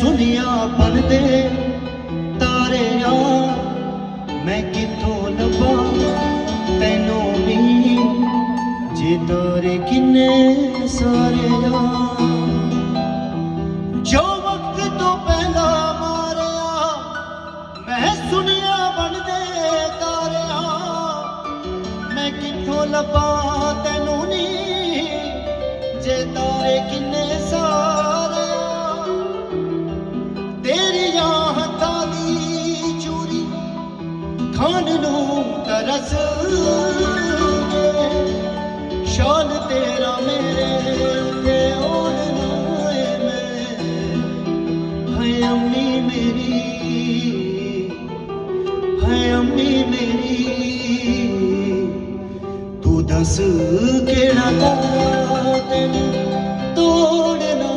सुनिया बनदे तारे आ मैं किथों लभा तैनू भी जे तारे किन्ने सारे आ जो वक्त तो पहला मारिया मैं सुनिया बनदे तारे आ मैं किथों लभा तैनू नी जे तारे किन्ने सारे तेरिया हत्थां दी चूरी खान नू तरस शान तेरा मेरे ते ओढ़ना मैं है अम्मी मेरी है अम्मी मेरी तू दस केड़ा तारा तेनू तोड़ना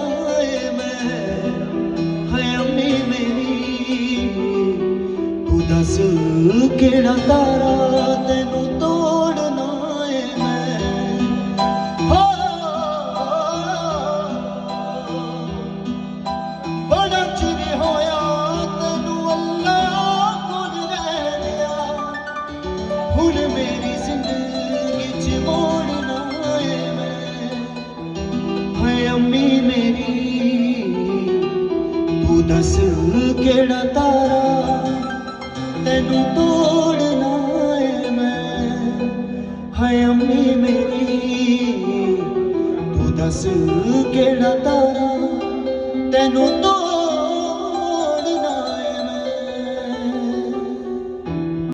मैं है अम्मी मेरी तू दस केड़ा तारा तेनू तोड़ना मैं हो बड़ा चिर होया तेनू अल्लाह कोल रह लिया हुण मेरी जिंदगी च मोड़ना मैं है अम्मी मेरी तू दस केड़ा तारा तेनू तोड़ना मैं है अम्मी मेरी तू दस केड़ा तारा तेनू तोड़ना